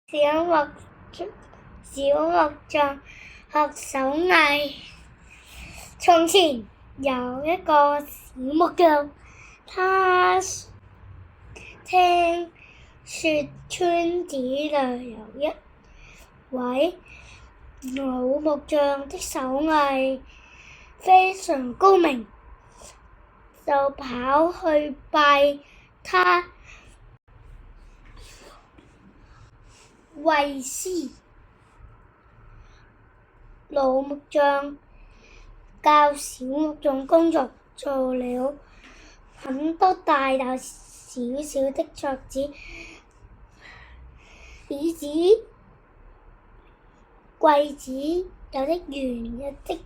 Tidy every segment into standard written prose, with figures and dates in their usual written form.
小木匠學手藝。從前有一個小木匠，他聽說村子裏有一位老木匠的手藝非常高明，就跑去拜他為師。老木匠教小木匠工作，做了很多大大小小的桌子、椅子、櫃子，有的圓，有的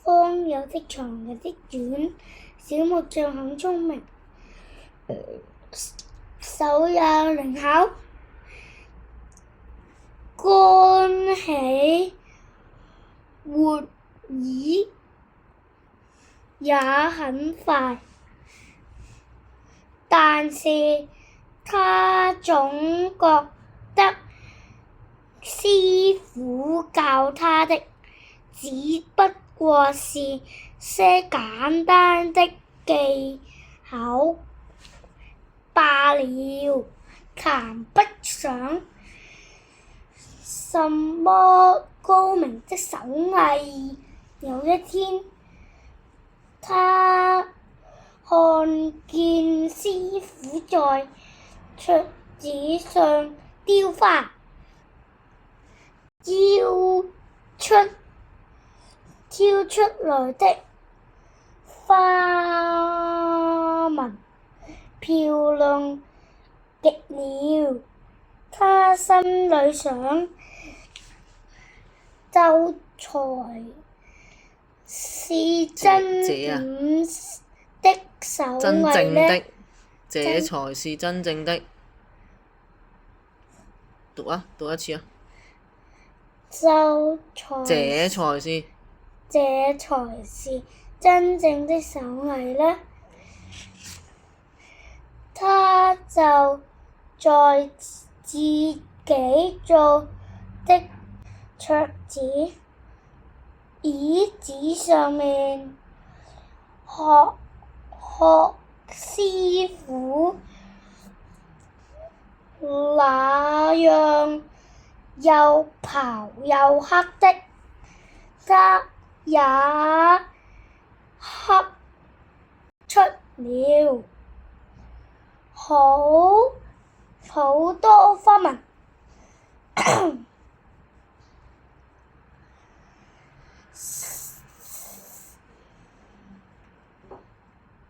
方，有的長，有的短。小木匠很聰明，手也靈巧，乾起活兒也很快，但是他總覺得師傅教他的只不過是些簡單的技巧罷了，談不上什麼高明的手藝。有一天，他看見師傅在桌子上雕花，挑出來的花紋漂亮極了。他心裏想，這才是真正的手藝呢。這才是真正的。讀一次啊！這才是真正的手藝呢。他就在自己做的桌子、椅子上面學師傅那樣又刨又刻的，他也刻出了好多花紋。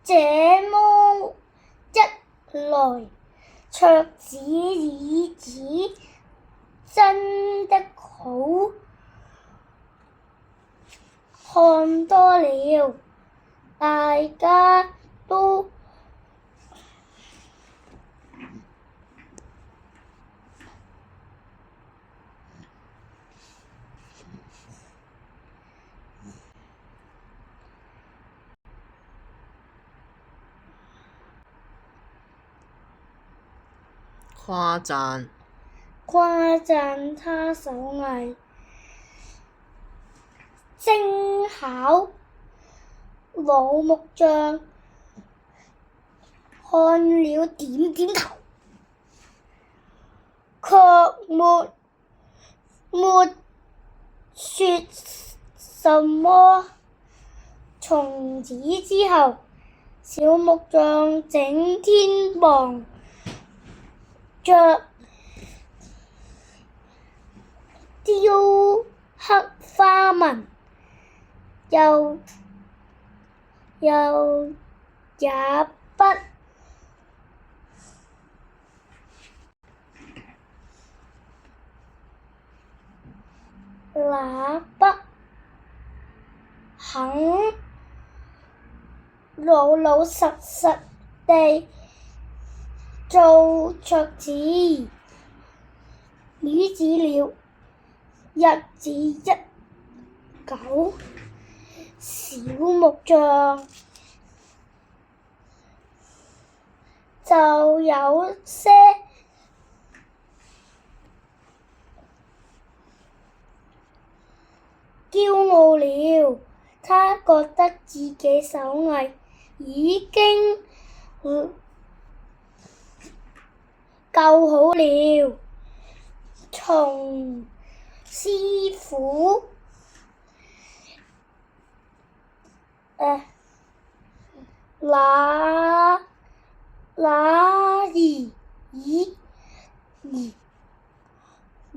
這麼一來，桌子椅子真的好看多了，大家都誇讚他手藝精巧。老木匠看了點點頭，卻沒說什麼。從此之後，小木匠整天忙着雕刻花紋，也不肯老老實實地做桌子椅子了。日子一久，小木匠就有些驕傲了。他覺得自己手藝已經夠好了。從師傅那兒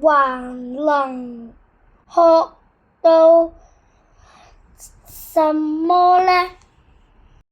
還能學到什麼呢？